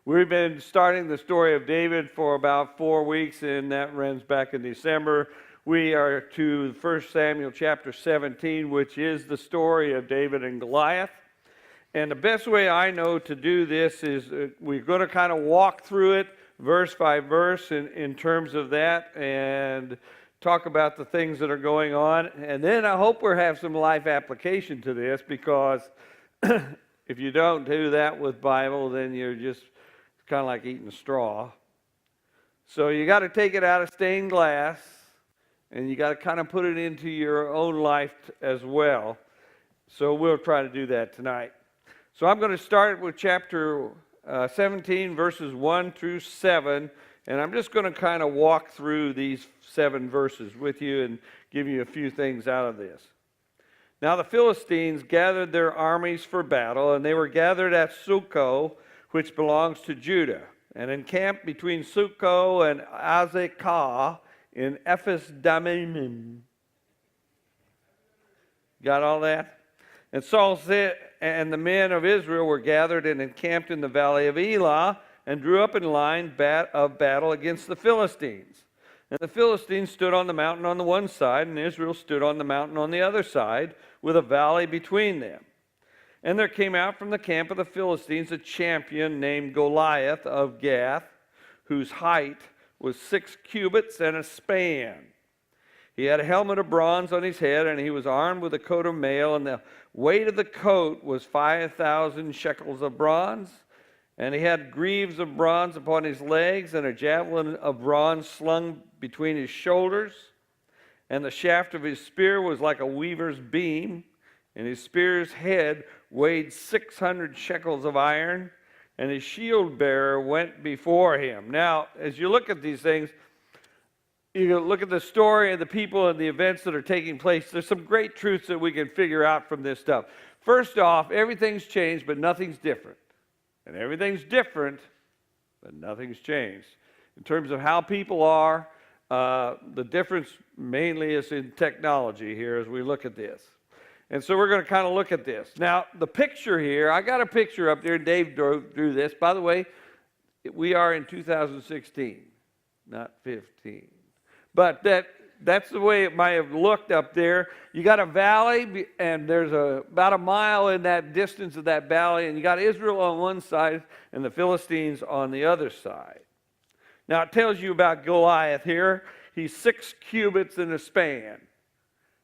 We've been starting the story of David for about 4 weeks, and that runs back in December. We are to 1 Samuel chapter 17, which is the story of David and Goliath. And the best way I know to do this is we're going to kind of walk through it verse by verse in terms of that and talk about the things that are going on. And then I hope we'll have some life application to this, because if you don't do that with Bible, then you're just kind of like eating straw. So you got to take it out of stained glass, and you got to kind of put it into your own life as well. So we'll try to do that tonight. So I'm going to start with chapter 17, verses 1 through 7, and I'm just going to kind of walk through these 7 verses with you and give you a few things out of this. Now the Philistines gathered their armies for battle, and they were gathered at Succoth, which belongs to Judah, and encamped between Succoth and Azekah in Ephes-dammim. Got all that? And Saul said, and the men of Israel were gathered and encamped in the valley of Elah, and drew up in line of battle against the Philistines. And the Philistines stood on the mountain on the one side, and Israel stood on the mountain on the other side, with a valley between them. And there came out from the camp of the Philistines a champion named Goliath of Gath, whose height was 6 cubits and a span. He had a helmet of bronze on his head, and he was armed with a coat of mail, and the weight of the coat was 5,000 shekels of bronze. And he had greaves of bronze upon his legs, and a javelin of bronze slung between his shoulders. And the shaft of his spear was like a weaver's beam, and his spear's head weighed 600 shekels of iron, and his shield bearer went before him. Now, as you look at these things, you look at the story and the people and the events that are taking place, there's some great truths that we can figure out from this stuff. First off, everything's changed, but nothing's different. And everything's different, but nothing's changed. In terms of how people are, the difference mainly is in technology here as we look at this. And so we're going to kind of look at this. Now, the picture here, I got a picture up there. Dave drew this. By the way, we are in 2016, not 15. But that's the way it might have looked up there. You got a valley, and there's about a mile in that distance of that valley, and you got Israel on one side and the Philistines on the other side. Now, it tells you about Goliath here. He's 6 cubits in a span.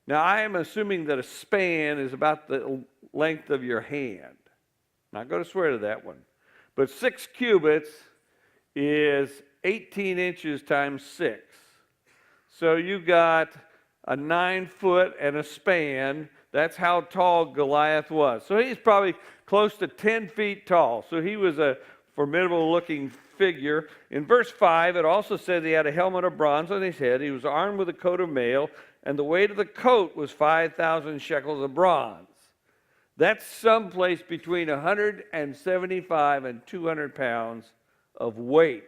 Now, I am assuming that a span is about the length of your hand. I'm not going to swear to that one. But 6 cubits is 18 inches times 6. So you got a 9 foot and a span. That's how tall Goliath was. So he's probably close to 10 feet tall. So he was a formidable looking figure. In verse 5, it also says he had a helmet of bronze on his head. He was armed with a coat of mail, and the weight of the coat was 5,000 shekels of bronze. That's someplace between 175 and 200 pounds of weight.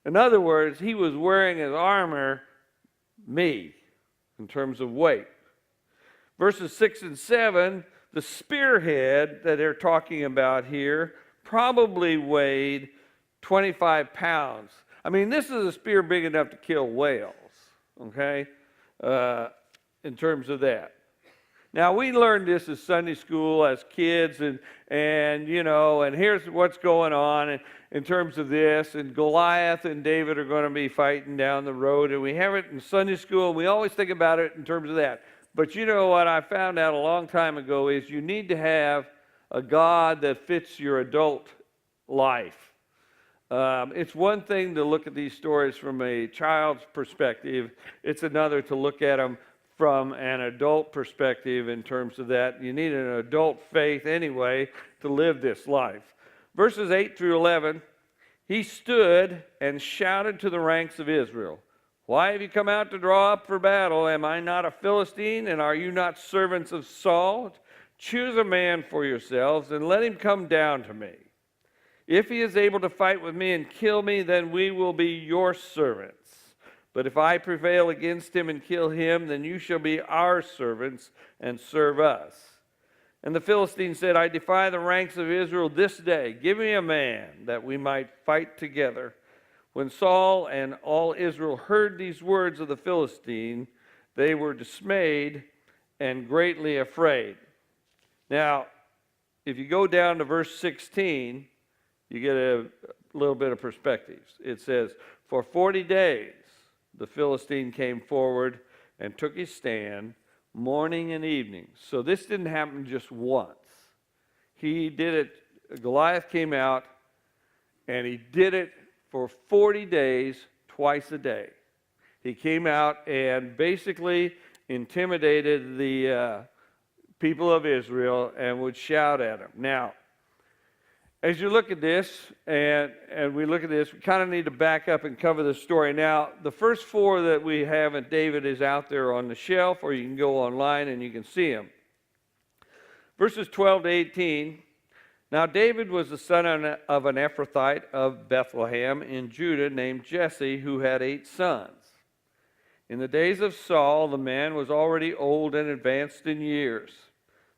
In other words, he was wearing his armor in terms of weight. Verses 6 and 7, the spearhead that they're talking about here probably weighed 25 pounds. I mean, this is a spear big enough to kill whales, okay, in terms of that. Now, we learned this as Sunday school as kids, and here's what's going on in terms of this, and Goliath and David are going to be fighting down the road, and we have it in Sunday school, and we always think about it in terms of that. But you know what I found out a long time ago is you need to have a God that fits your adult life. It's one thing to look at these stories from a child's perspective. It's another to look at them from an adult perspective in terms of that. You need an adult faith anyway to live this life. Verses 8 through 11, he stood and shouted to the ranks of Israel, "Why have you come out to draw up for battle? Am I not a Philistine, and are you not servants of Saul? Choose a man for yourselves, and let him come down to me. If he is able to fight with me and kill me, then we will be your servants. But if I prevail against him and kill him, then you shall be our servants and serve us." And the Philistine said, I defy the ranks of Israel this day. Give me a man that we might fight together. When Saul and all Israel heard these words of the Philistine, they were dismayed and greatly afraid. Now, if you go down to verse 16, you get a little bit of perspective. It says, for 40 days the Philistine came forward and took his stand, morning and evening. So this didn't happen just once. He did it, Goliath came out, and he did it for 40 days, twice a day. He came out and basically intimidated the people of Israel and would shout at them. Now, as you look at this, and we look at this, we kind of need to back up and cover the story. Now, the first four that we have in David is out there on the shelf, or you can go online and you can see them. Verses 12 to 18. Now, David was the son of an Ephrathite of Bethlehem in Judah named Jesse, who had 8 sons. In the days of Saul, the man was already old and advanced in years.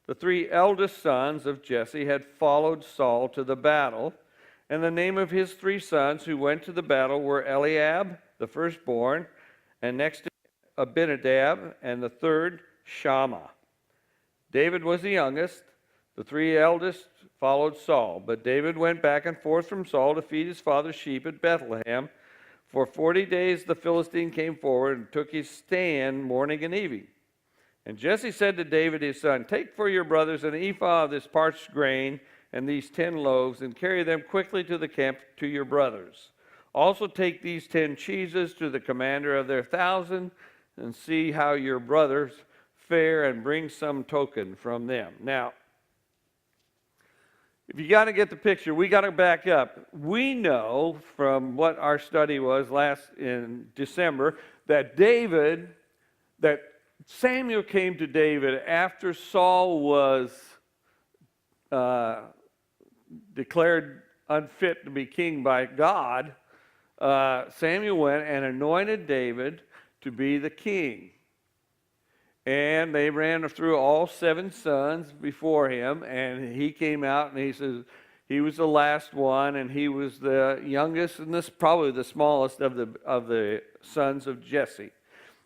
The 3 eldest sons of Jesse had followed Saul to the battle, and the name of his 3 sons who went to the battle were Eliab, the firstborn, and next to Abinadab, and the third Shammah. David was the youngest. The 3 eldest followed Saul, but David went back and forth from Saul to feed his father's sheep at Bethlehem. For 40 days the Philistine came forward and took his stand morning and evening. And Jesse said to David his son, take for your brothers an ephah of this parched grain and these 10 loaves, and carry them quickly to the camp to your brothers. Also take these 10 cheeses to the commander of their 1,000, and see how your brothers fare, and bring some token from them. Now, if you got to get the picture, we got to back up. We know from what our study was in December that Samuel came to David after Saul was declared unfit to be king by God. Samuel went and anointed David to be the king. And they ran through all 7 sons before him, and he came out and he says he was the last one, and he was the youngest and probably the smallest of the sons of Jesse.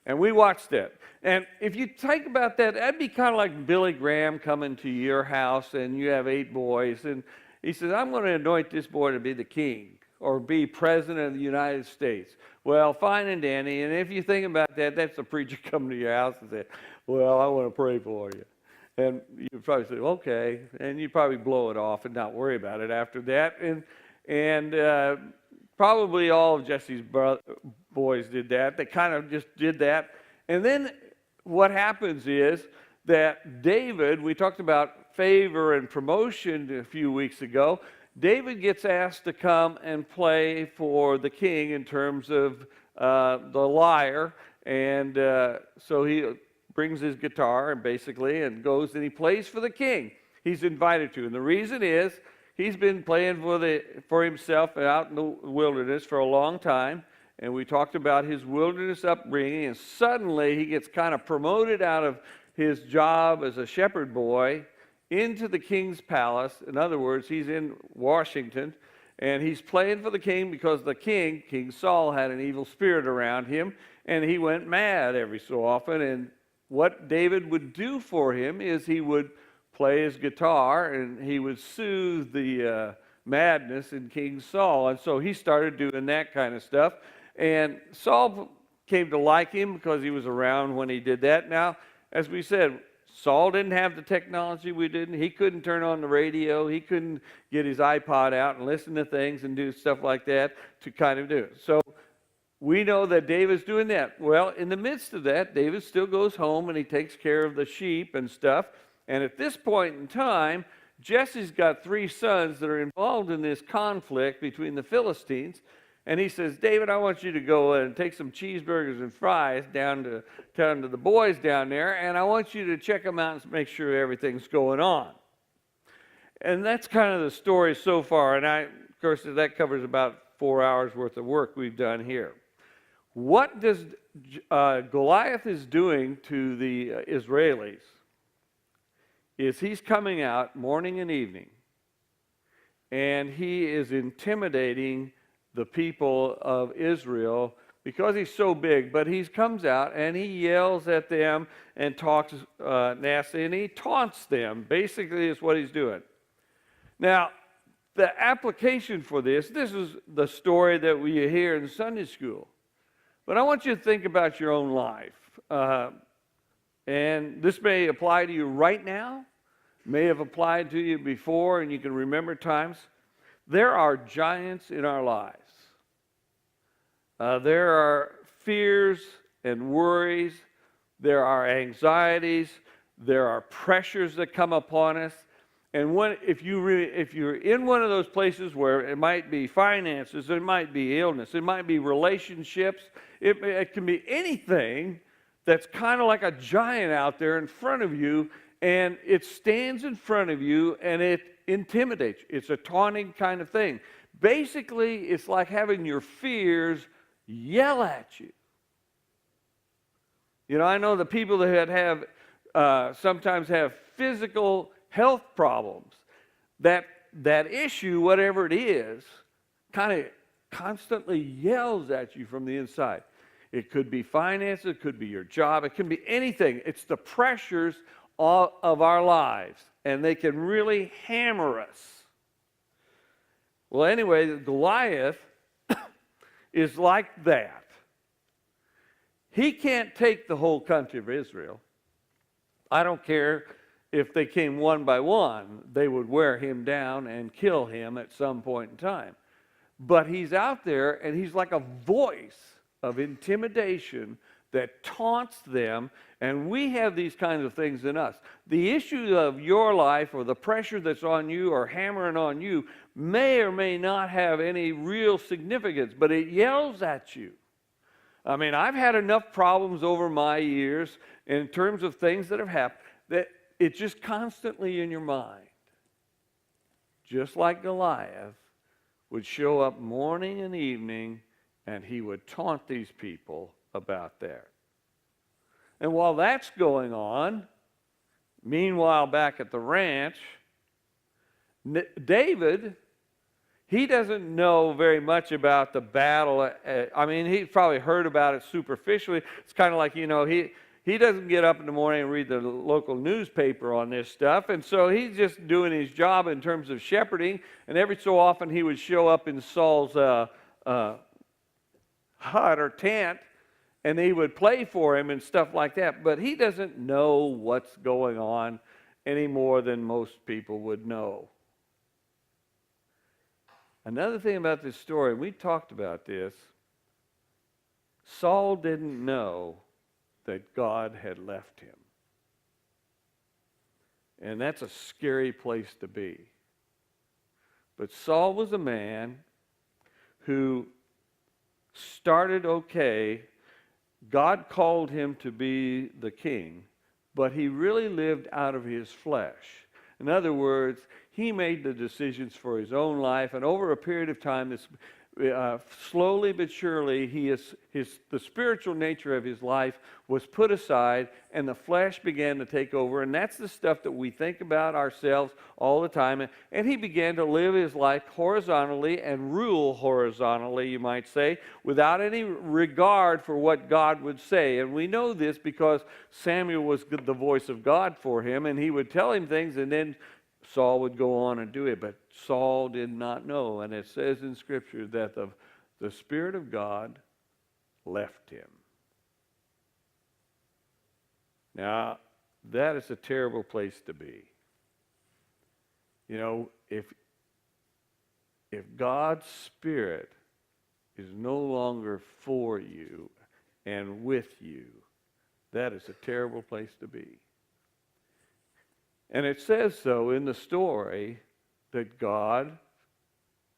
And we watched it. And if you think about that, that'd be kind of like Billy Graham coming to your house and you have 8 boys. And he says, I'm going to anoint this boy to be the king or be president of the United States. Well, fine and dandy. And if you think about that, that's the preacher coming to your house and say, well, I want to pray for you. And you probably say, okay. And you probably blow it off and not worry about it after that. And probably all of Jesse's boys did that. They kind of just did that. And then what happens is that David, we talked about favor and promotion a few weeks ago, David gets asked to come and play for the king in terms of the lyre. And so he brings his guitar and goes and he plays for the king. He's invited to. And the reason is he's been playing for himself out in the wilderness for a long time. And we talked about his wilderness upbringing, and suddenly he gets kind of promoted out of his job as a shepherd boy into the king's palace. In other words, he's in Washington, and he's playing for the king because the king, King Saul, had an evil spirit around him, and he went mad every so often. And what David would do for him is he would play his guitar, and he would soothe the madness in King Saul. And so he started doing that kind of stuff. And Saul came to like him because he was around when he did that. Now, as we said, Saul didn't have the technology we didn't. He couldn't turn on the radio. He couldn't get his iPod out and listen to things and do stuff like that to kind of do it. So we know that David's doing that. Well, in the midst of that, David still goes home and he takes care of the sheep and stuff. And at this point in time, Jesse's got 3 sons that are involved in this conflict between the Philistines. And he says, David, I want you to go and take some cheeseburgers and fries down to the boys down there, and I want you to check them out and make sure everything's going on. And that's kind of the story so far. And of course, that covers about 4 hours worth of work we've done here. What does Goliath is doing to the Israelis is he's coming out morning and evening, and he is intimidating the people of Israel because he's so big. But he comes out and he yells at them and talks nasty, and he taunts them. Basically, is what he's doing. Now, the application for this is the story that we hear in Sunday school. But I want you to think about your own life. And this may apply to you right now, may have applied to you before, and you can remember times. There are giants in our lives. There are fears and worries. There are anxieties. There are pressures that come upon us. And if you're in one of those places where it might be finances, it might be illness, it might be relationships, it can be anything that's kind of like a giant out there in front of you, and it stands in front of you and it intimidates you. It's a taunting kind of thing. Basically, it's like having your fears yell at you. You know, I know the people that have sometimes have physical health problems. That issue, whatever it is, kind of constantly yells at you from the inside. It could be finances, it could be your job, it can be anything. It's the pressures of our lives, and they can really hammer us. Well, anyway, Goliath is like that. He can't take the whole country of Israel. I don't care if they came one by one, they would wear him down and kill him at some point in time. But he's out there, and he's like a voice of intimidation that taunts them, and we have these kinds of things in us. The issue of your life or the pressure that's on you or hammering on you may or may not have any real significance, but it yells at you. I mean, I've had enough problems over my years in terms of things that have happened that it's just constantly in your mind. Just like Goliath would show up morning and evening, and he would taunt these people about that. And while that's going on, meanwhile back at the ranch, David, he doesn't know very much about the battle. I mean, he's probably heard about it superficially. It's kind of like, you know, he doesn't get up in the morning and read the local newspaper on this stuff, and so he's just doing his job in terms of shepherding, and every so often he would show up in Saul's hut or tent, and he would play for him and stuff like that, but he doesn't know what's going on any more than most people would know. Another thing about this story, we talked about this, Saul didn't know that God had left him. And that's a scary place to be. But Saul was a man who started okay. God called him to be the king, but he really lived out of his flesh. In other words, he made the decisions for his own life, and over a period of time, slowly but surely, the spiritual nature of his life was put aside, and the flesh began to take over, and that's the stuff that we think about ourselves all the time. And he began to live his life horizontally and rule horizontally, you might say, without any regard for what God would say. And we know this because Samuel was the voice of God for him, and he would tell him things, and then Saul would go on and do it, but Saul did not know. And it says in Scripture that the Spirit of God left him. Now, that is a terrible place to be. You know, if God's Spirit is no longer for you and with you, that is a terrible place to be. And it says so in the story that God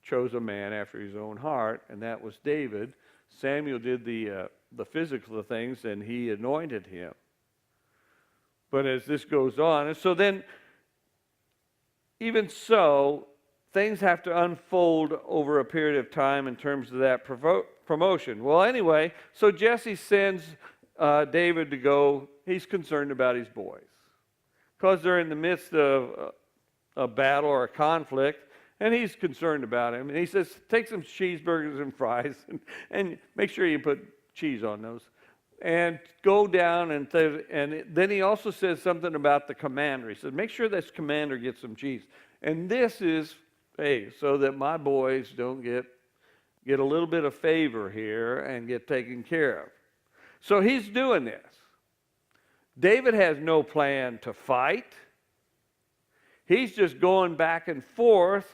chose a man after his own heart, and that was David. Samuel did the physical things, and he anointed him. But as this goes on, and so then, even so, things have to unfold over a period of time in terms of that promotion. Well, anyway, so Jesse sends David to go. He's concerned about his boys. because they're in the midst of a battle or a conflict, and he's concerned about him. And he says, take some cheeseburgers and fries, and make sure you put cheese on those. And go down, and then he also says something about the commander. He says, make sure this commander gets some cheese. And this is, hey, so that my boys don't get a little bit of favor here and get taken care of. So he's doing this. David has no plan to fight. He's just going back and forth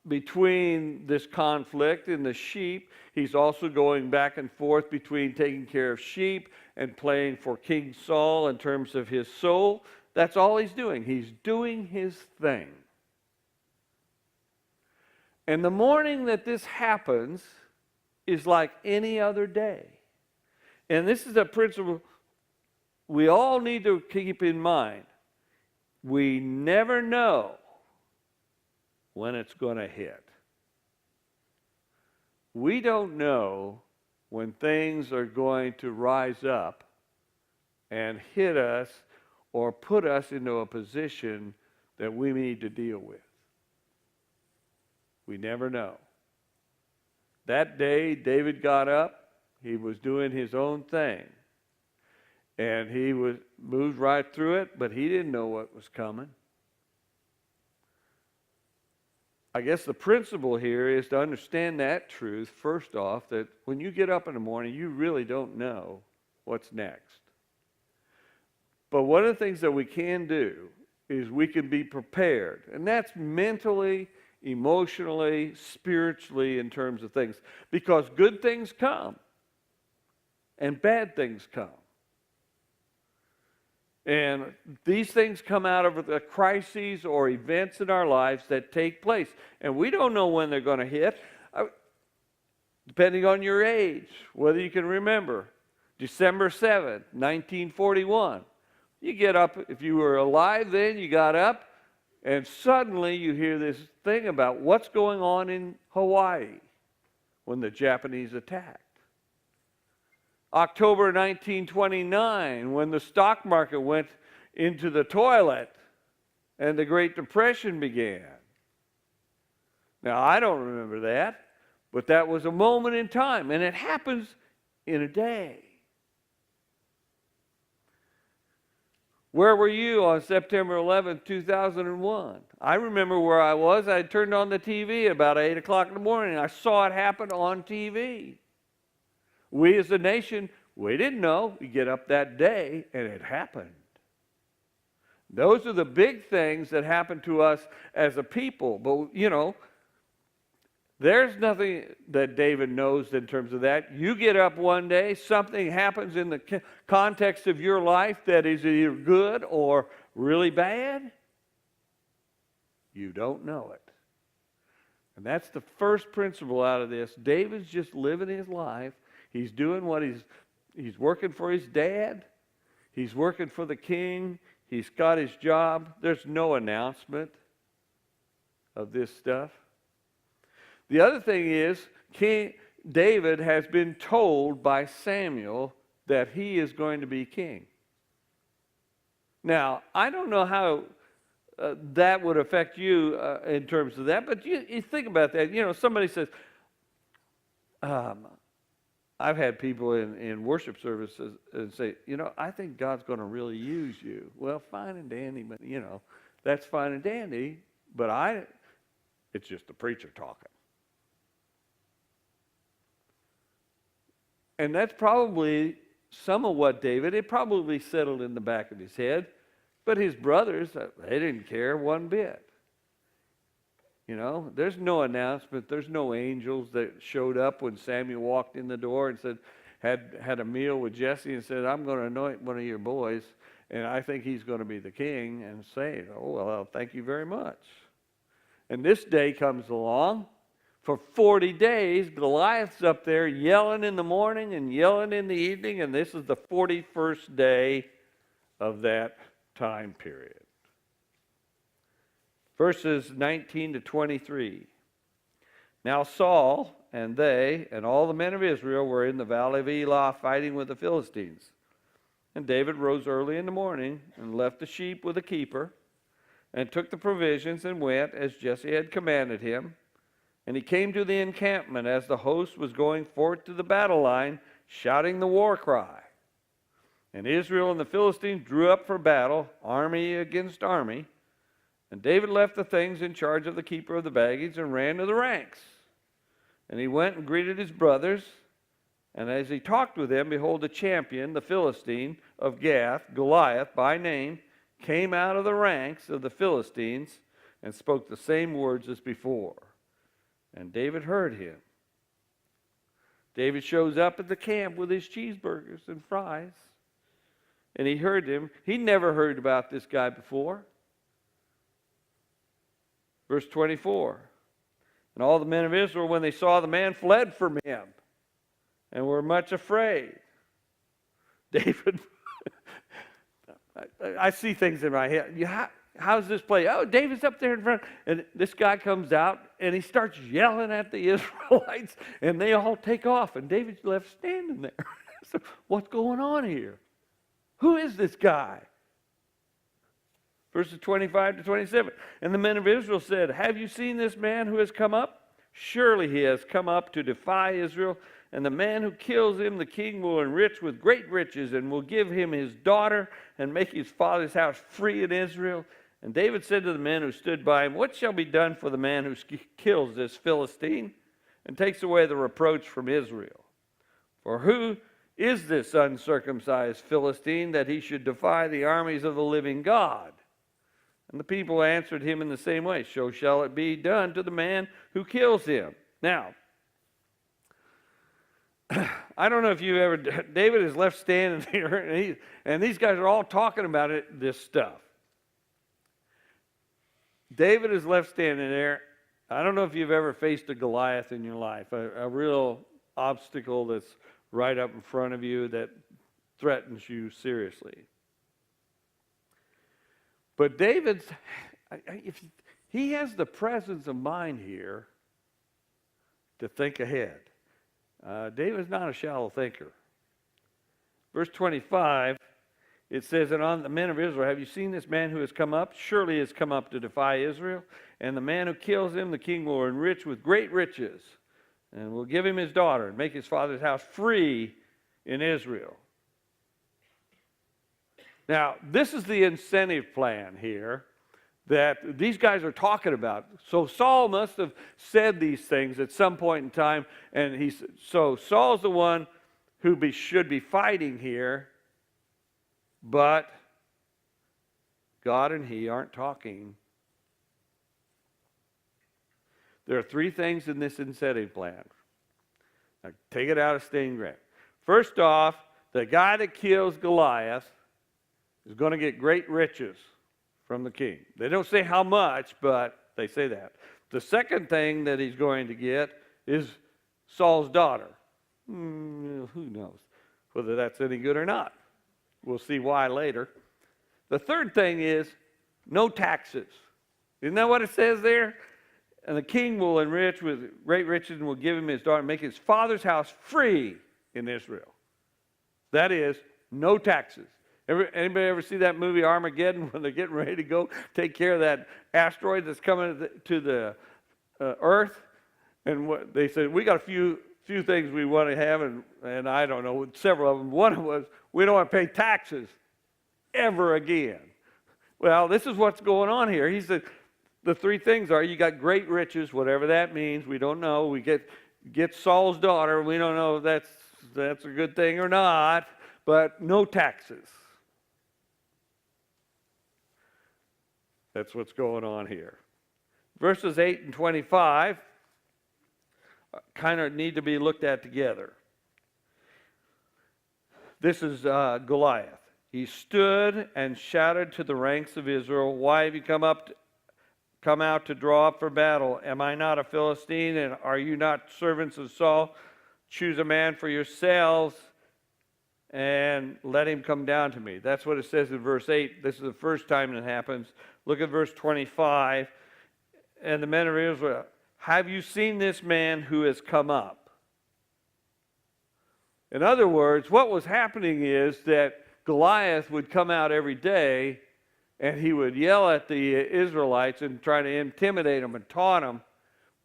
between this conflict and the sheep. He's also going back and forth between taking care of sheep and playing for King Saul in terms of his soul. That's all he's doing. He's doing his thing. And the morning that this happens is like any other day. And this is a principle we all need to keep in mind. We never know when it's going to hit. We don't know when things are going to rise up and hit us or put us into a position that we need to deal with. We never know. That day, David got up. He was doing his own thing. And he moved right through it, but he didn't know what was coming. I guess the principle here is to understand that truth, first off, that when you get up in the morning, you really don't know what's next. But one of the things that we can do is we can be prepared. And that's mentally, emotionally, spiritually in terms of things. Because good things come and bad things come. And these things come out of the crises or events in our lives that take place. And we don't know when they're going to hit, depending on your age, whether you can remember. December 7th, 1941. You get up, if you were alive then, you got up, and suddenly you hear this thing about what's going on in Hawaii when the Japanese attacked. October 1929, when the stock market went into the toilet and the Great Depression began. Now, I don't remember that, but that was a moment in time, and it happens in a day. Where were you on September 11th, 2001? I remember where I was. I turned on the TV at about 8 o'clock in the morning, and I saw it happen on TV. We as a nation, we didn't know. We get up that day, and it happened. Those are the big things that happen to us as a people. But, you know, there's nothing that David knows in terms of that. You get up one day, something happens in the context of your life that is either good or really bad. You don't know it. And that's the first principle out of this. David's just living his life. He's doing what he's working for his dad. He's working for the king. He's got his job. There's no announcement of this stuff. The other thing is, King David has been told by Samuel that he is going to be king. Now, I don't know how that would affect you in terms of that, but you think about that. You know, somebody says, I've had people in worship services and say, you know, I think God's going to really use you. Well, fine and dandy, but, you know, that's fine and dandy, but it's just the preacher talking. And that's probably some of what it probably settled in the back of his head, but his brothers, they didn't care one bit. You know, there's no announcement. There's no angels that showed up when Samuel walked in the door and said, had a meal with Jesse and said, I'm going to anoint one of your boys, and I think he's going to be the king, and say, oh, well, thank you very much. And this day comes along. For 40 days, Goliath's up there yelling in the morning and yelling in the evening, and this is the 41st day of that time period. Verses 19 to 23. Now Saul and they and all the men of Israel were in the valley of Elah fighting with the Philistines. And David rose early in the morning and left the sheep with a keeper and took the provisions and went as Jesse had commanded him. And he came to the encampment as the host was going forth to the battle line, shouting the war cry. And Israel and the Philistines drew up for battle, army against army. And David left the things in charge of the keeper of the baggage and ran to the ranks. And he went and greeted his brothers. And as he talked with them, behold, the champion, the Philistine of Gath, Goliath by name, came out of the ranks of the Philistines and spoke the same words as before. And David heard him. David shows up at the camp with his cheeseburgers and fries. And he heard him. He never heard about this guy before. Verse 24. And all the men of Israel, when they saw the man, fled from him and were much afraid. David, I see things in my head. How's this play? Oh, David's up there in front. And this guy comes out and he starts yelling at the Israelites and they all take off. And David's left standing there. So what's going on here? Who is this guy? Verses 25 to 27. And the men of Israel said, have you seen this man who has come up? Surely he has come up to defy Israel. And the man who kills him, the king will enrich with great riches and will give him his daughter and make his father's house free in Israel. And David said to the men who stood by him, what shall be done for the man who kills this Philistine and takes away the reproach from Israel? For who is this uncircumcised Philistine that he should defy the armies of the living God? And the people answered him in the same way, so shall it be done to the man who kills him. Now, I don't know if you ever, David is left standing there, and these guys are all talking about this stuff. David is left standing there. I don't know if you've ever faced a Goliath in your life, a real obstacle that's right up in front of you that threatens you seriously. But David's, he has the presence of mind here to think ahead. David's not a shallow thinker. Verse 25, it says, and on the men of Israel, have you seen this man who has come up? Surely he has come up to defy Israel. And the man who kills him, the king will enrich with great riches, and will give him his daughter, and make his father's house free in Israel. Now, this is the incentive plan here that these guys are talking about. So Saul must have said these things at some point in time, and so Saul's the one who should be fighting here, but God and he aren't talking. There are three things in this incentive plan. Now, take it out of Staingrad. First off, the guy that kills Goliath is going to get great riches from the king. They don't say how much, but they say that. The second thing that he's going to get is Saul's daughter. Who knows whether that's any good or not. We'll see why later. The third thing is no taxes. Isn't that what it says there? And the king will enrich with great riches and will give him his daughter and make his father's house free in Israel. That is, no taxes. Anybody ever see that movie Armageddon when they're getting ready to go take care of that asteroid that's coming to the Earth? And they said, we got a few things we want to have, and I don't know, several of them. One was, we don't want to pay taxes ever again. Well, this is what's going on here. He said, the three things are, you got great riches, whatever that means, we don't know. We get Saul's daughter, we don't know if that's a good thing or not, but no taxes. That's what's going on here. Verses 8 and 25 kind of need to be looked at together. This is Goliath. He stood and shouted to the ranks of Israel, why have you come out to draw up for battle? Am I not a Philistine, and are you not servants of Saul? Choose a man for yourselves and let him come down to me. That's what it says in verse 8. This is the first time it happens. Look at verse 25. And the men of Israel, have you seen this man who has come up? In other words, what was happening is that Goliath would come out every day and he would yell at the Israelites and try to intimidate them and taunt them.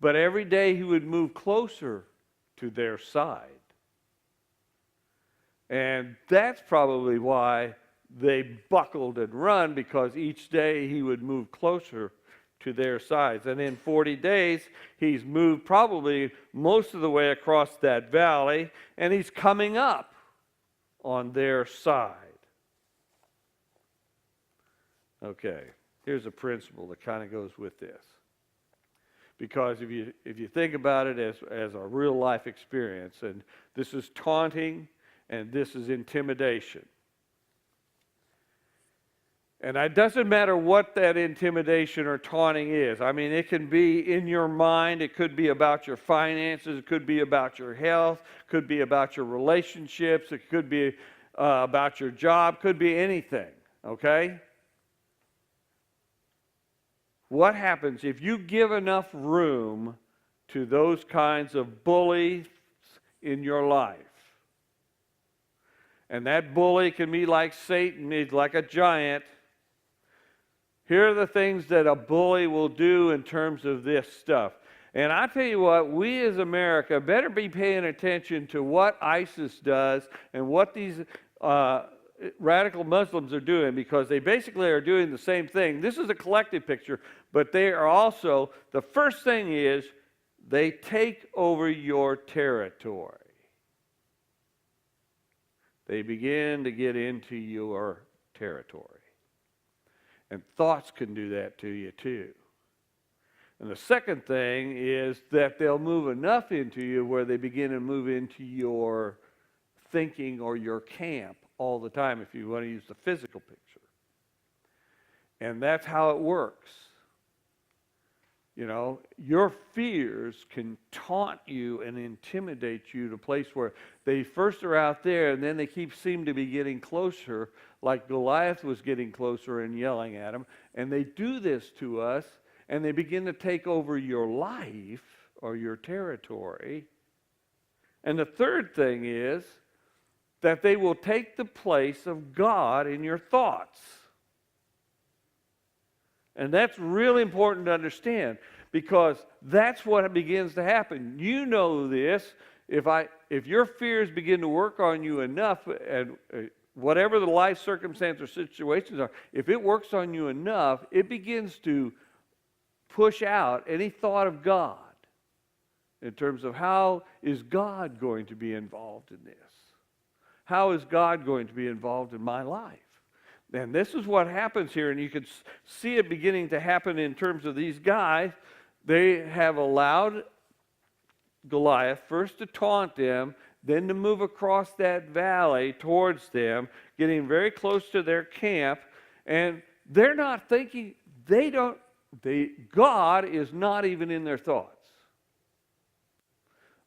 But every day he would move closer to their side. And that's probably why they buckled and run, because each day he would move closer to their sides. And in 40 days, he's moved probably most of the way across that valley, and he's coming up on their side. Okay, here's a principle that kind of goes with this. Because if you think about it as a real life experience, and this is taunting and this is intimidation. And it doesn't matter what that intimidation or taunting is. I mean, it can be in your mind. It could be about your finances. It could be about your health. It could be about your relationships. It could be about your job. It could be anything, okay? What happens if you give enough room to those kinds of bullies in your life? And that bully can be like Satan, he's like a giant. Here are the things that a bully will do in terms of this stuff. And I tell you what, we as America better be paying attention to what ISIS does and what these radical Muslims are doing, because they basically are doing the same thing. This is a collective picture, but they are also, the first thing is, they take over your territory. They begin to get into your territory. And thoughts can do that to you too. And the second thing is that they'll move enough into you where they begin to move into your thinking or your camp all the time, if you want to use the physical picture. And that's how it works. You know, your fears can taunt you and intimidate you to a place where they first are out there and then they seem to be getting closer, like Goliath was getting closer and yelling at him. And they do this to us, and they begin to take over your life or your territory. And the third thing is that they will take the place of God in your thoughts. And that's really important to understand, because that's what begins to happen. You know this. If your fears begin to work on you enough, and whatever the life circumstance or situations are, if it works on you enough, it begins to push out any thought of God in terms of how is God going to be involved in this? How is God going to be involved in my life? And this is what happens here, and you can see it beginning to happen in terms of these guys. They have allowed Goliath first to taunt them, then to move across that valley towards them, getting very close to their camp, and they're not thinking, God is not even in their thoughts.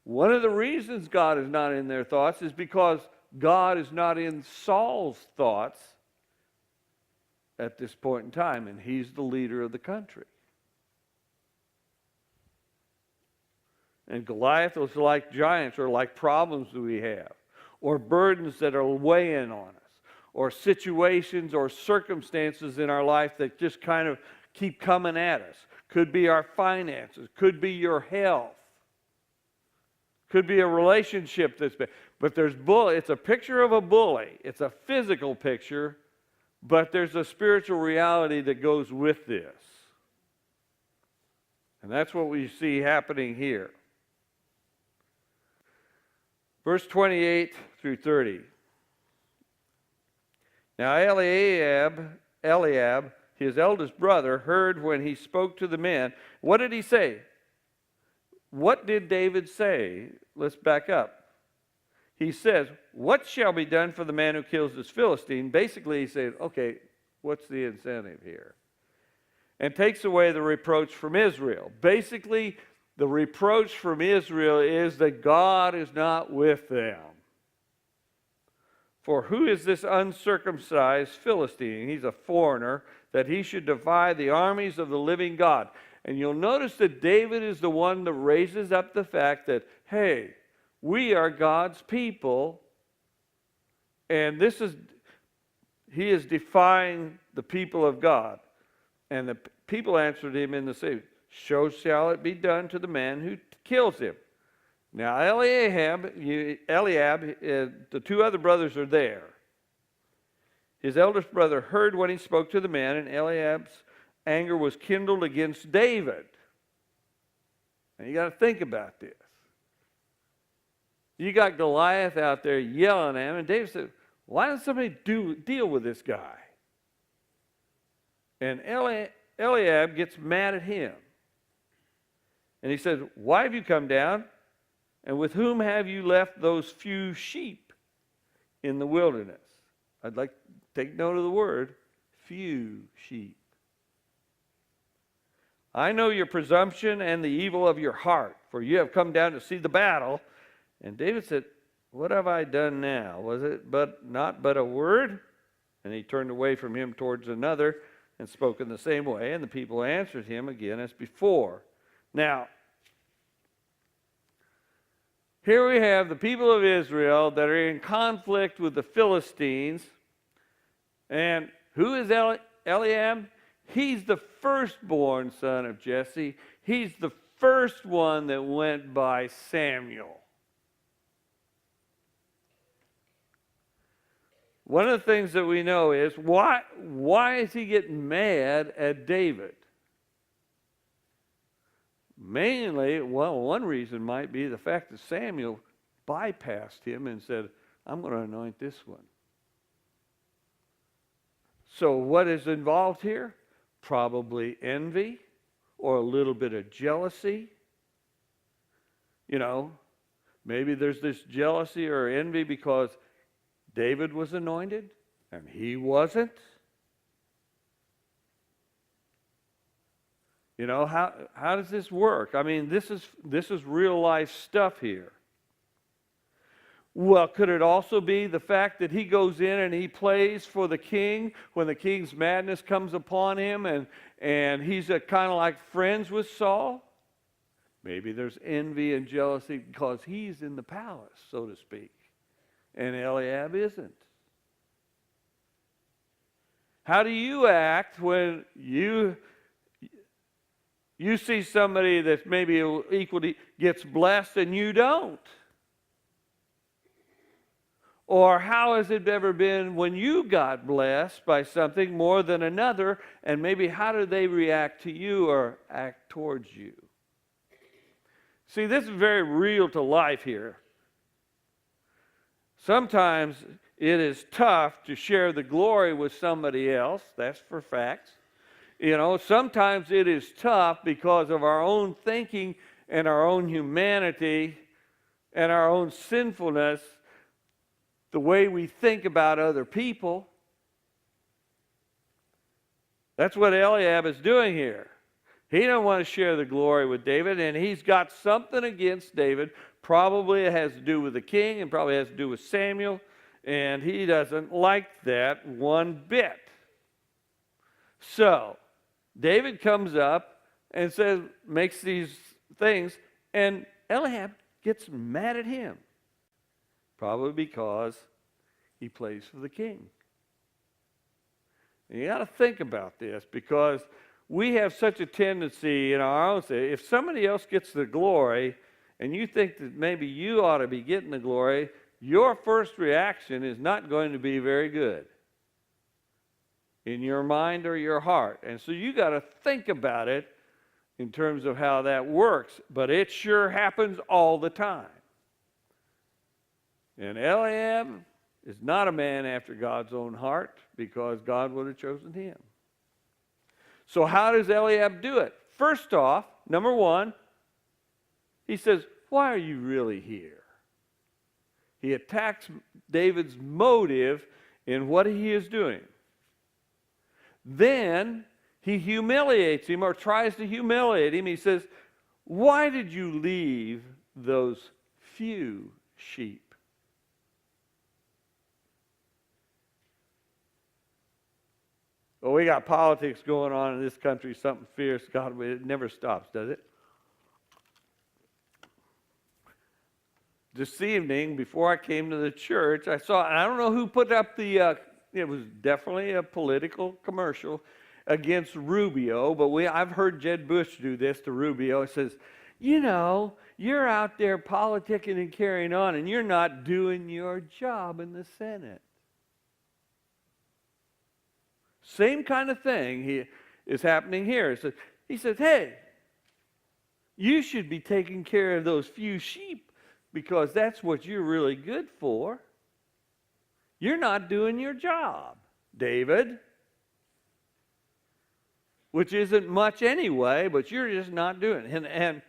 One of the reasons God is not in their thoughts is because God is not in Saul's thoughts at this point in time, and he's the leader of the country. And Goliath was like giants, or like problems that we have, or burdens that are weighing on us, or situations or circumstances in our life that just kind of keep coming at us. Could be our finances, could be your health, could be a relationship that's bad. But there's bully. It's a picture of a bully. It's a physical picture, but there's a spiritual reality that goes with this. And that's what we see happening here. Verse 28 through 30. Now Eliab, his eldest brother, heard when he spoke to the men. What did he say? What did David say? Let's back up. He says, what shall be done for the man who kills this Philistine? Basically, he said, okay, what's the incentive here? And takes away the reproach from Israel. Basically, the reproach from Israel is that God is not with them. For who is this uncircumcised Philistine? He's a foreigner, that he should defy the armies of the living God. And you'll notice that David is the one that raises up the fact that, hey, we are God's people, and this is he is defying the people of God. And the people answered him in the same, so shall it be done to the man who kills him. Now Eliab, the two other brothers are there. His eldest brother heard when he spoke to the man, and Eliab's anger was kindled against David. And you got to think about this. You got Goliath out there yelling at him, and David said, why doesn't somebody deal with this guy? And Eliab gets mad at him. And he says, why have you come down? And with whom have you left those few sheep in the wilderness? I'd like to take note of the word, few sheep. I know your presumption and the evil of your heart, for you have come down to see the battle. And David said, what have I done now? Was it not but a word? And he turned away from him towards another and spoke in the same way, and the people answered him again as before. Now, here we have the people of Israel that are in conflict with the Philistines. And who is Eliab? He's the firstborn son of Jesse. He's the first one that went by Samuel. One of the things that we know is, why is he getting mad at David? Mainly, well, one reason might be the fact that Samuel bypassed him and said, I'm going to anoint this one. So what is involved here? Probably envy or a little bit of jealousy. You know, maybe there's this jealousy or envy because David was anointed and he wasn't. You know, how does this work? I mean, this is real life stuff here. Well, could it also be the fact that he goes in and he plays for the king when the king's madness comes upon him and he's kind of like friends with Saul? Maybe there's envy and jealousy because he's in the palace, so to speak, and Eliab isn't. How do you act when you see somebody that's maybe equally gets blessed and you don't? Or how has it ever been when you got blessed by something more than another, and maybe how do they react to you or act towards you? See, this is very real to life here. Sometimes it is tough to share the glory with somebody else. That's for facts. You know, sometimes it is tough because of our own thinking and our own humanity and our own sinfulness, the way we think about other people. That's what Eliab is doing here. He doesn't want to share the glory with David, and he's got something against David. Probably it has to do with the king and probably has to do with Samuel, and he doesn't like that one bit. So, David comes up and makes these things, and Eliab gets mad at him. Probably because he plays for the king. And you got to think about this, because we have such a tendency in our own say, if somebody else gets the glory and you think that maybe you ought to be getting the glory, your first reaction is not going to be very good in your mind or your heart. And so you got to think about it in terms of how that works. But it sure happens all the time. And Eliab is not a man after God's own heart, because God would have chosen him. So how does Eliab do it? First off, number one, he says, why are you really here? He attacks David's motive in what he is doing. Then he humiliates him, or tries to humiliate him. He says, why did you leave those few sheep? Well, we got politics going on in this country, something fierce. God, it never stops, does it? This evening, before I came to the church, I saw, and I don't know who put up the it was definitely a political commercial against Rubio, but I've heard Jeb Bush do this to Rubio. It says, you know, you're out there politicking and carrying on, and you're not doing your job in the Senate. Same kind of thing is happening here. He says, hey, you should be taking care of those few sheep because that's what you're really good for. You're not doing your job, David. Which isn't much anyway, but you're just not doing it.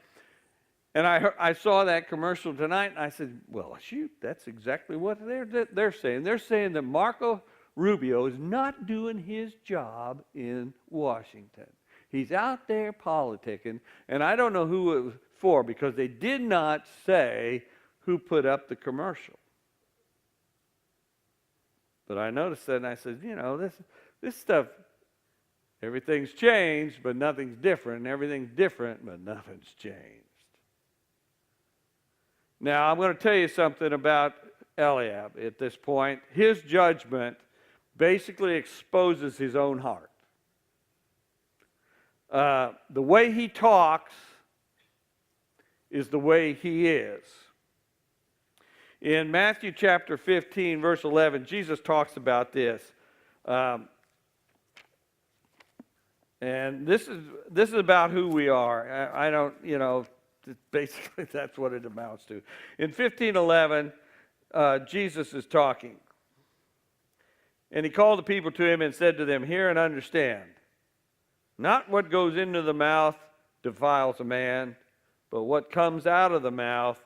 And I saw that commercial tonight, and I said, well, shoot, that's exactly what they're saying. They're saying that Marco Rubio is not doing his job in Washington. He's out there politicking, and I don't know who it was for because they did not say who put up the commercial. But I noticed that, and I said, you know, this stuff, everything's changed, but nothing's different. And everything's different, but nothing's changed. Now, I'm going to tell you something about Eliab at this point. His judgment basically exposes his own heart. The way he talks is the way he is. In Matthew chapter 15, verse 11, Jesus talks about this. And this is about who we are. I don't, you know, basically that's what it amounts to. In 15:11, Jesus is talking. And he called the people to him and said to them, hear and understand. Not what goes into the mouth defiles a man, but what comes out of the mouth,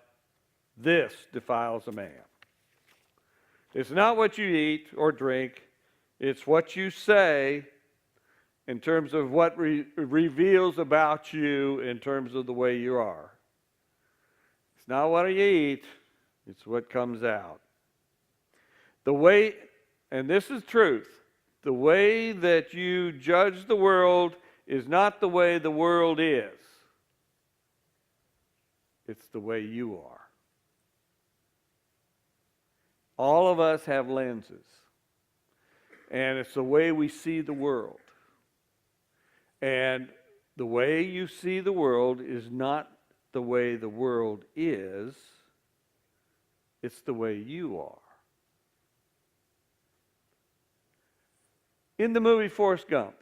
this defiles a man. It's not what you eat or drink, it's what you say in terms of what reveals about you in terms of the way you are. It's not what you eat, it's what comes out. The way, and this is truth, the way that you judge the world is not the way the world is. It's the way you are. All of us have lenses, and it's the way we see the world. And the way you see the world is not the way the world is, it's the way you are. In the movie Forrest Gump,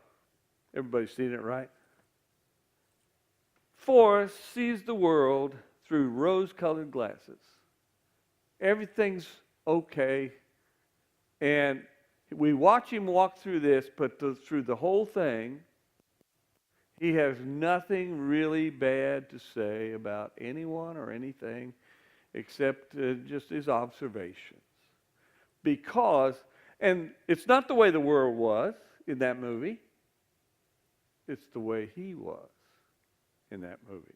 everybody's seen it, right? Forrest sees the world through rose-colored glasses. Everything's okay, and we watch him walk through this, but through the whole thing, he has nothing really bad to say about anyone or anything except just his observations. Because, and it's not the way the world was in that movie, it's the way he was in that movie.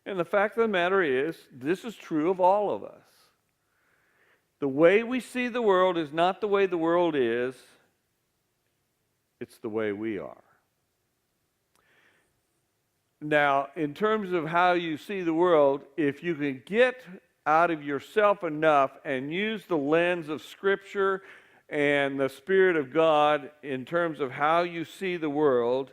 And the fact of the matter is, this is true of all of us. The way we see the world is not the way the world is, it's the way we are. Now, in terms of how you see the world, if you can get out of yourself enough and use the lens of Scripture and the Spirit of God in terms of how you see the world,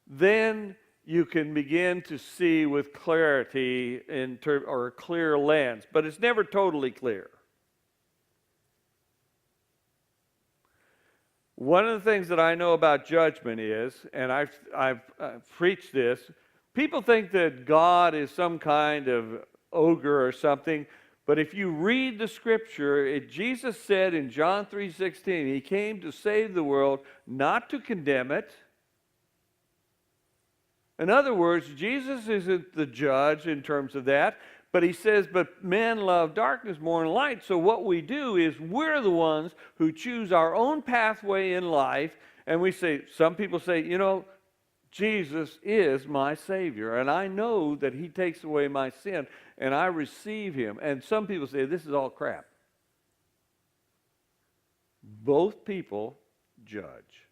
then you can begin to see with clarity or a clear lens. But it's never totally clear. One of the things that I know about judgment is, and I've preached this, people think that God is some kind of ogre or something, but if you read the Scripture, Jesus said in John 3:16, He came to save the world, not to condemn it. In other words, Jesus isn't the judge in terms of that, but He says, but men love darkness more than light. So what we do is we're the ones who choose our own pathway in life, and we say, some people say, you know, Jesus is my Savior, and I know that He takes away my sin, and I receive Him. And some people say, this is all crap. Both people judge.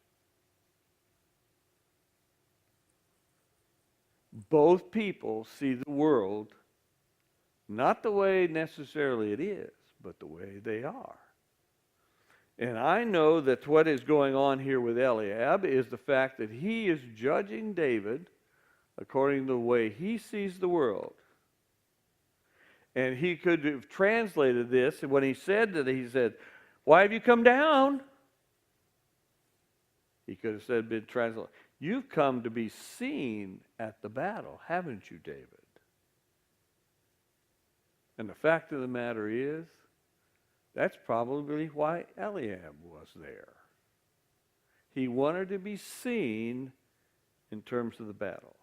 Both people see the world not the way necessarily it is, but the way they are. And I know that what is going on here with Eliab is the fact that he is judging David according to the way he sees the world. And he could have translated this when he said, "Why have you come down?" He could have said, been translated, "You've come to be seen at the battle, haven't you, David?" And the fact of the matter is, that's probably why Eliab was there. He wanted to be seen in terms of the battle.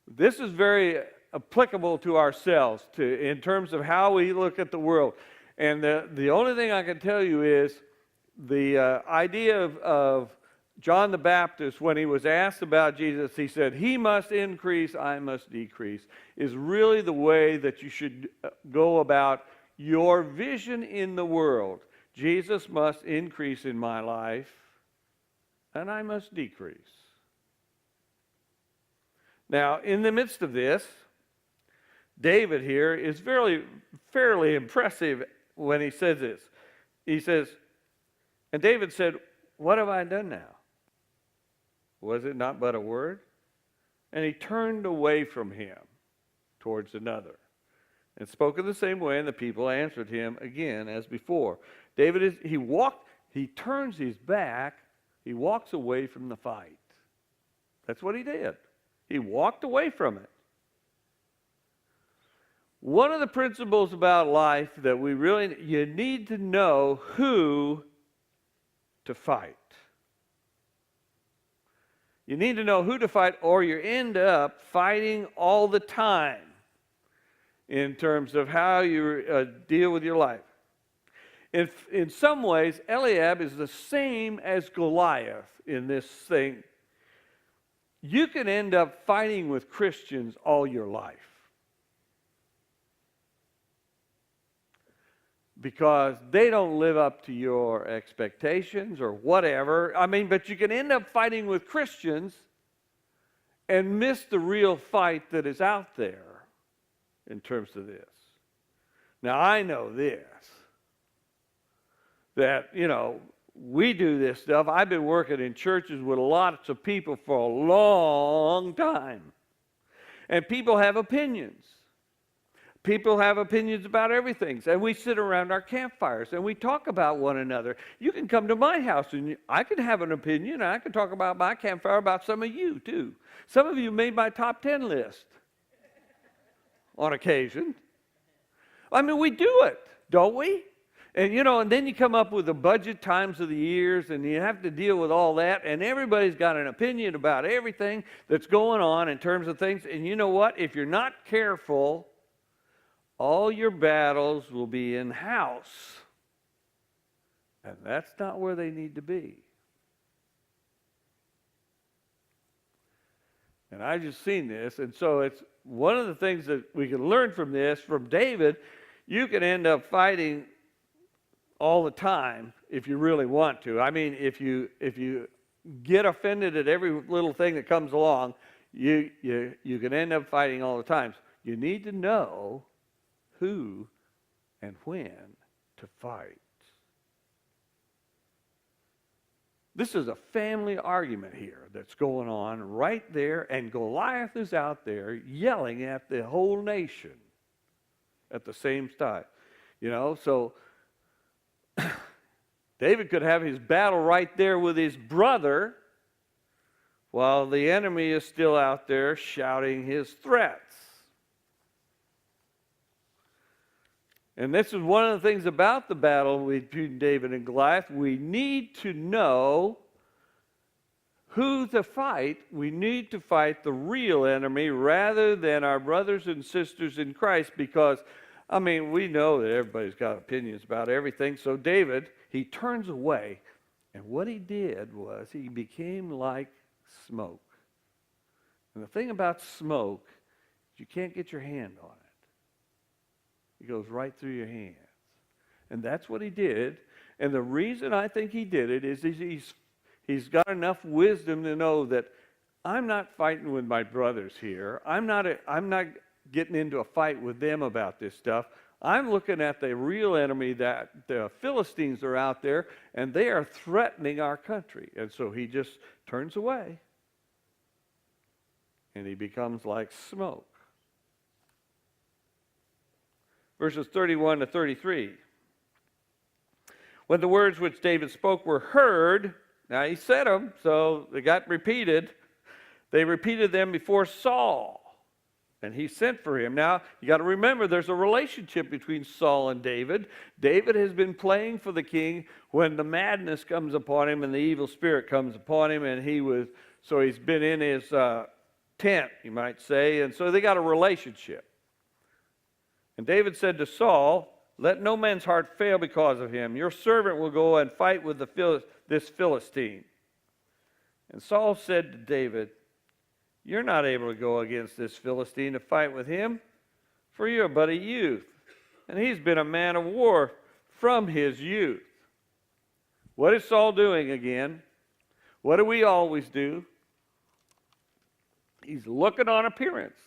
This is very applicable to ourselves, in terms of how we look at the world. And the only thing I can tell you is the idea of John the Baptist, when he was asked about Jesus, he said, "He must increase, I must decrease," is really the way that you should go about your vision in the world. Jesus must increase in my life, and I must decrease. Now, in the midst of this, David here is fairly impressive when he says this. He says, and David said, "What have I done now? Was it not but a word?" And he turned away from him towards another, and spoke in the same way, and the people answered him again as before. He turns his back, he walks away from the fight. That's what he did. He walked away from it. One of the principles about life that you need to know who to fight. You need to know who to fight, or you end up fighting all the time in terms of how you deal with your life. In some ways, Eliab is the same as Goliath in this thing. You can end up fighting with Christians all your life, because they don't live up to your expectations or whatever. But you can end up fighting with Christians and miss the real fight that is out there in terms of this. Now, I know this, that, we do this stuff. I've been working in churches with lots of people for a long time. And people have opinions. People have opinions about everything. And we sit around our campfires and we talk about one another. You can come to my house and I can have an opinion. And I can talk about my campfire about some of you too. Some of you made my top 10 list on occasion. We do it, don't we? And, and then you come up with the budget times of the years, and you have to deal with all that, and everybody's got an opinion about everything that's going on in terms of things. And you know what? If you're not careful, all your battles will be in-house. And that's not where they need to be. And I just seen this, and so it's one of the things that we can learn from this, from David. You can end up fighting all the time if you really want to. If you get offended at every little thing that comes along, you can end up fighting all the time. You need to know who and when to fight. This is a family argument here that's going on right there, and Goliath is out there yelling at the whole nation at the same time. So David could have his battle right there with his brother while the enemy is still out there shouting his threats. And this is one of the things about the battle between David and Goliath. We need to know who to fight. We need to fight the real enemy rather than our brothers and sisters in Christ, because we know that everybody's got opinions about everything. So David, he turns away, and what he did was he became like smoke. And the thing about smoke is you can't get your hand on it. It goes right through your hands. And that's what he did. And the reason I think he did it is he's got enough wisdom to know that I'm not fighting with my brothers here. I'm not getting into a fight with them about this stuff. I'm looking at the real enemy, that the Philistines are out there, and they are threatening our country. And so he just turns away, and he becomes like smoke. Verses 31 to 33. When the words which David spoke were heard, now he said them, so they got repeated. They repeated them before Saul, and he sent for him. Now, you got to remember, there's a relationship between Saul and David. David has been playing for the king when the madness comes upon him and the evil spirit comes upon him, and he's been in his tent, you might say, and so they got a relationship. And David said to Saul, "Let no man's heart fail because of him. Your servant will go and fight with this Philistine." And Saul said to David, "You're not able to go against this Philistine to fight with him, for you're but a youth, and he's been a man of war from his youth." What is Saul doing again? What do we always do? He's looking on appearance.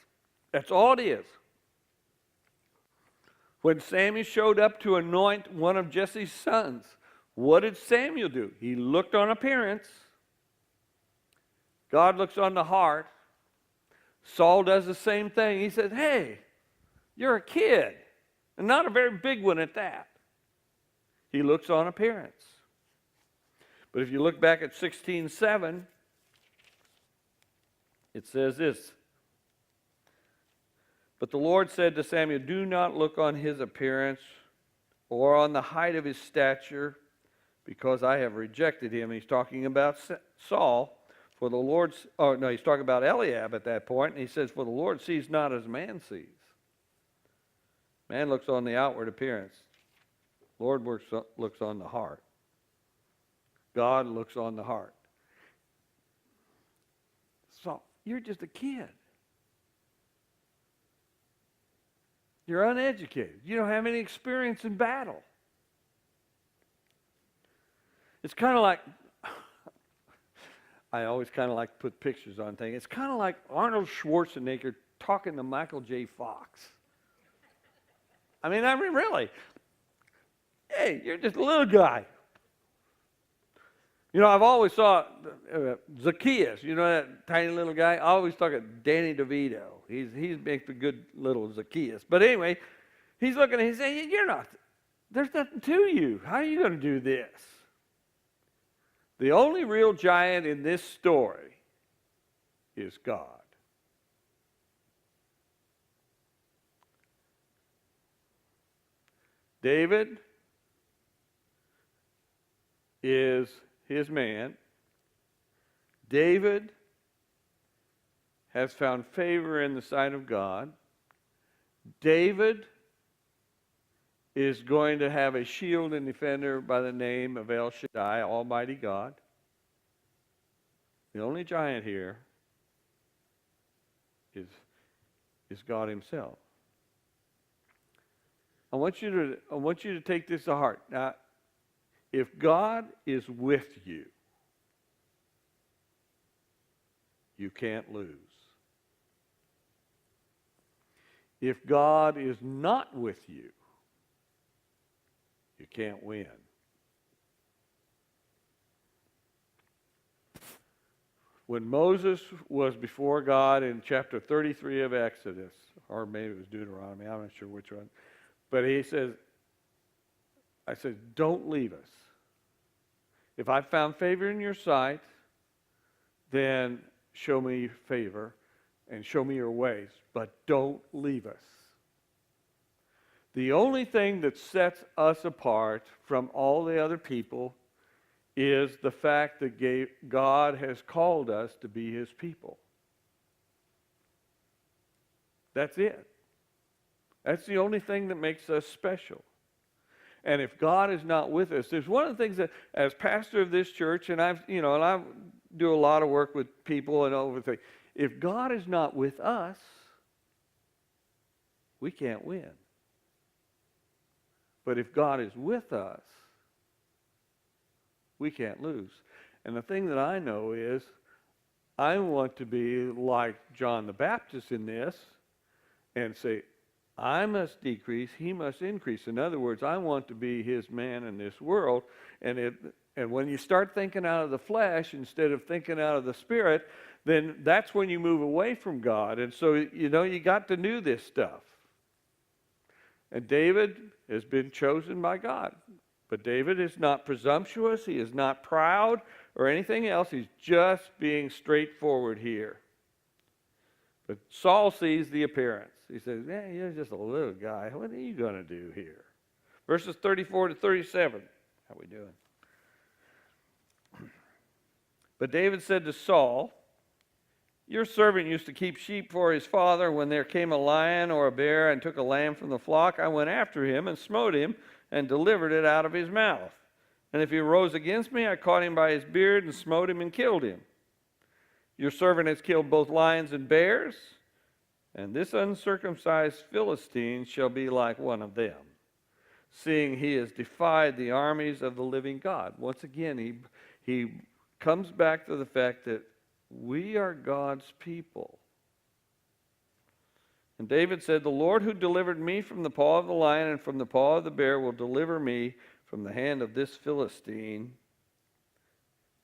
That's all it is. When Samuel showed up to anoint one of Jesse's sons, what did Samuel do? He looked on appearance. God looks on the heart. Saul does the same thing. He says, "Hey, you're a kid, and not a very big one at that." He looks on appearance. But if you look back at 16:7, it says this: "But the Lord said to Samuel, do not look on his appearance or on the height of his stature, because I have rejected him." He's talking about Saul. He's talking about Eliab at that point, and he says, "For the Lord sees not as man sees." Man looks on the outward appearance. Lord looks on the heart. God looks on the heart. So, you're just a kid. You're uneducated. You don't have any experience in battle. It's kind of like, I always kind of like to put pictures on things. It's kind of like Arnold Schwarzenegger talking to Michael J. Fox. I mean, really. Hey, you're just a little guy. You know, I've always thought Zacchaeus, you know that tiny little guy? I always talk of Danny DeVito. He's makes a good little Zacchaeus. But anyway, he's looking and he's saying, there's nothing to you. How are you going to do this? The only real giant in this story is God. David is his man. David has found favor in the sight of God. David is going to have a shield and defender by the name of El Shaddai, Almighty God. The only giant here is God himself. I want you to take this to heart. Now, if God is with you, you can't lose. If God is not with you, you can't win. When Moses was before God in chapter 33 of Exodus, or maybe it was Deuteronomy, I'm not sure which one, but I said, don't leave us. If I found favor in your sight, then show me favor and show me your ways, but don't leave us. The only thing that sets us apart from all the other people is the fact that God has called us to be his people. That's it. That's the only thing that makes us special. And if God is not with us, there's one of the things that, as pastor of this church, and I do a lot of work with people and everything. If God is not with us, we can't win. But if God is with us, we can't lose. And the thing that I know is, I want to be like John the Baptist in this and say, I must decrease, he must increase. In other words, I want to be his man in this world. And when you start thinking out of the flesh instead of thinking out of the spirit, then that's when you move away from God. And so, you got to do this stuff. And David has been chosen by God. But David is not presumptuous. He is not proud or anything else. He's just being straightforward here. But Saul sees the appearance. He says, you're just a little guy. What are you going to do here? Verses 34 to 37. How we doing? But David said to Saul, your servant used to keep sheep for his father. When there came a lion or a bear and took a lamb from the flock, I went after him and smote him and delivered it out of his mouth. And if he rose against me, I caught him by his beard and smote him and killed him. Your servant has killed both lions and bears, and this uncircumcised Philistine shall be like one of them, seeing he has defied the armies of the living God. Once again, he comes back to the fact that we are God's people. And David said, the Lord who delivered me from the paw of the lion and from the paw of the bear will deliver me from the hand of this Philistine.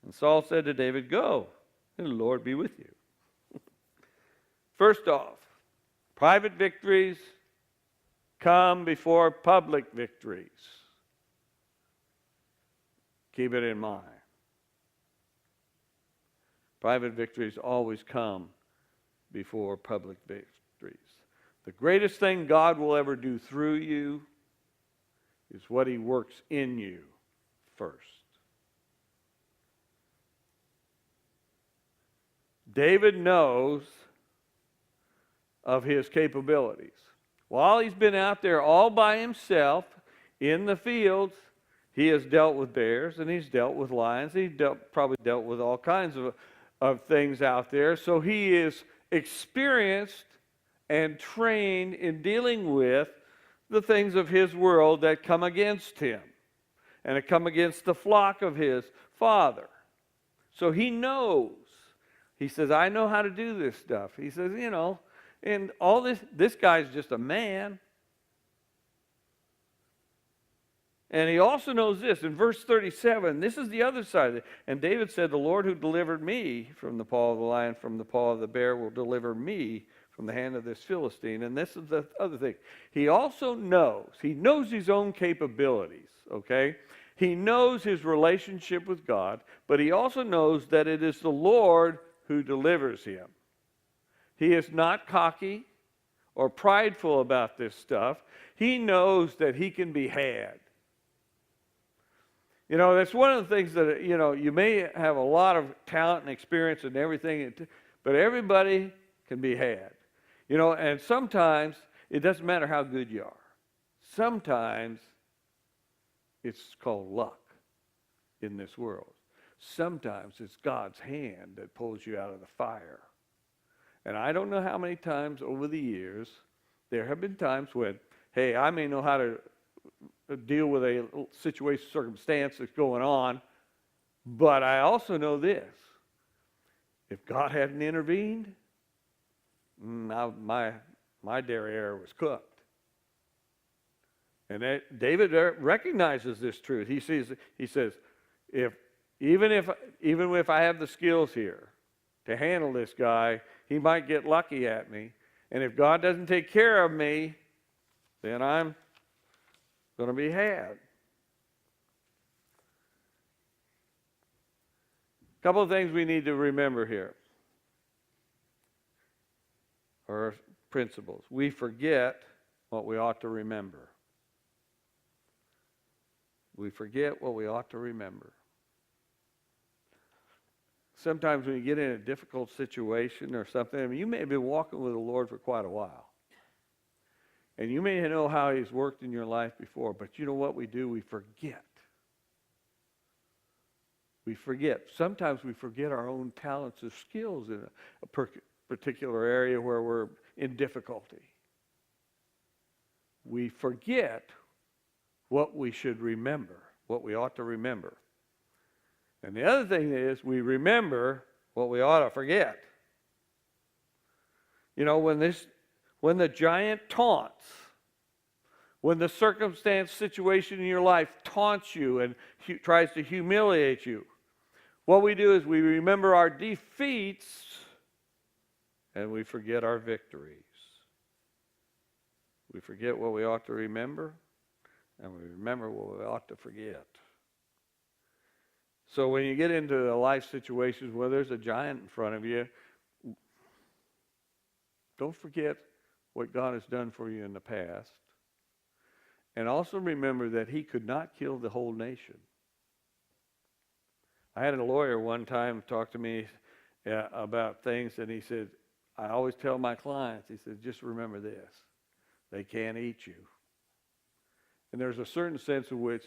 And Saul said to David, go, and the Lord be with you. First off, private victories come before public victories. Keep it in mind. Private victories always come before public victories. The greatest thing God will ever do through you is what he works in you first. David knows of his capabilities. While he's been out there all by himself in the fields, he has dealt with bears and he's dealt with lions. He's probably dealt with all kinds of things out there. So he is experienced and trained in dealing with the things of his world that come against him and that come against the flock of his father. So he knows. He says, I know how to do this stuff. He says, and all this guy's just a man. And he also knows this. In verse 37, this is the other side of it. And David said, the Lord who delivered me from the paw of the lion, from the paw of the bear, will deliver me from the hand of this Philistine. And this is the other thing. He also knows. He knows his own capabilities, okay? He knows his relationship with God, but he also knows that it is the Lord who delivers him. He is not cocky or prideful about this stuff. He knows that he can be had. That's one of the things that, you may have a lot of talent and experience and everything, but everybody can be had. And sometimes it doesn't matter how good you are. Sometimes it's called luck in this world. Sometimes it's God's hand that pulls you out of the fire. And I don't know how many times over the years there have been times when, hey, I may know how to deal with a situation, circumstance that's going on, but I also know this. If God hadn't intervened, my derriere was cooked. And David recognizes this truth. He says, even if I have the skills here to handle this guy, he might get lucky at me. And if God doesn't take care of me, then I'm going to be had. A couple of things we need to remember here are principles. We forget what we ought to remember. We forget what we ought to remember. Sometimes when you get in a difficult situation or something, you may have been walking with the Lord for quite a while. And you may know how he's worked in your life before, but you know what we do? We forget. We forget. Sometimes we forget our own talents and skills in a particular area where we're in difficulty. We forget what we should remember, what we ought to remember. And the other thing is we remember what we ought to forget. When the giant taunts When the circumstance, situation in your life taunts you and tries to humiliate you, what we do is we remember our defeats and we forget our victories. We forget what we ought to remember, and we remember what we ought to forget. So when you get into a life situation where there's a giant in front of you, don't forget what God has done for you in the past. And also remember that he could not kill the whole nation. I had a lawyer one time talk to me about things, and he said, I always tell my clients, he said, just remember this, they can't eat you. And there's a certain sense in which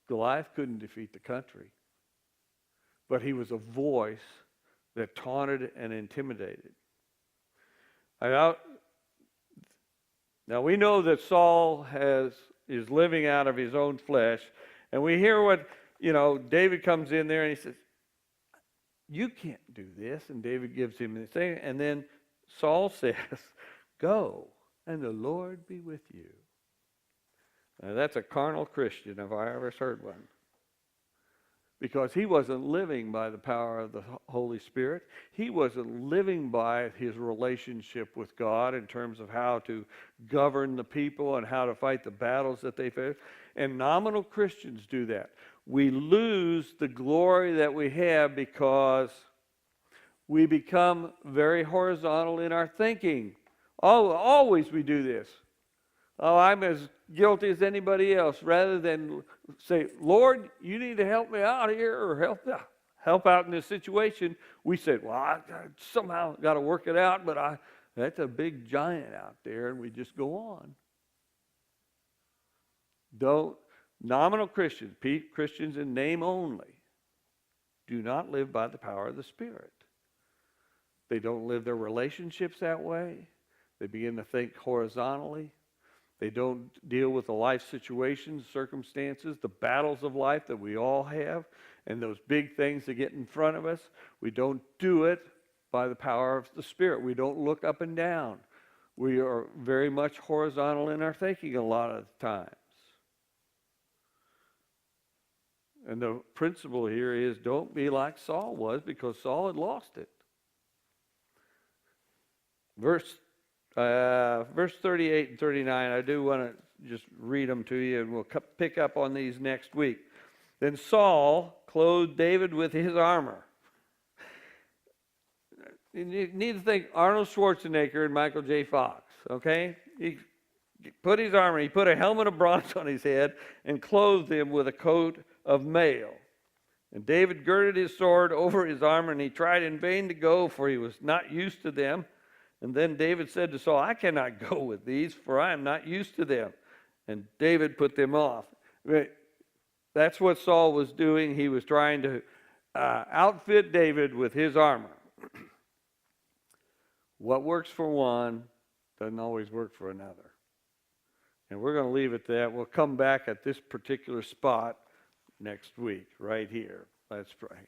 Goliath couldn't defeat the country, but he was a voice that taunted and intimidated. Now we know that Saul is living out of his own flesh, and we hear what, David comes in there and he says, you can't do this, and David gives him the thing, and then Saul says, go, and the Lord be with you. Now that's a carnal Christian if I ever heard one. Because he wasn't living by the power of the Holy Spirit. He wasn't living by his relationship with God in terms of how to govern the people and how to fight the battles that they face. And nominal Christians do that. We lose the glory that we have because we become very horizontal in our thinking. Always we do this. Oh, I'm as guilty as anybody else. Rather than say, Lord, you need to help me out here or help out in this situation, we said, well, I somehow got to work it out, but that's a big giant out there, and we just go on. Nominal Christians, Christians in name only, do not live by the power of the Spirit. They don't live their relationships that way. They begin to think horizontally. They don't deal with the life situations, circumstances, the battles of life that we all have, and those big things that get in front of us. We don't do it by the power of the Spirit. We don't look up and down. We are very much horizontal in our thinking a lot of the times. And the principle here is don't be like Saul was, because Saul had lost it. Verse 38 and 39, I do want to just read them to you, and we'll pick up on these next week. Then Saul clothed David with his armor. You need to think Arnold Schwarzenegger and Michael J. Fox, okay? He put his armor, he put a helmet of bronze on his head and clothed him with a coat of mail. And David girded his sword over his armor, and he tried in vain to go, for he was not used to them. And then David said to Saul, I cannot go with these, for I am not used to them. And David put them off. That's what Saul was doing. He was trying to outfit David with his armor. What works for one doesn't always work for another. And we're going to leave it at that. We'll come back at this particular spot next week, right here. Let's pray.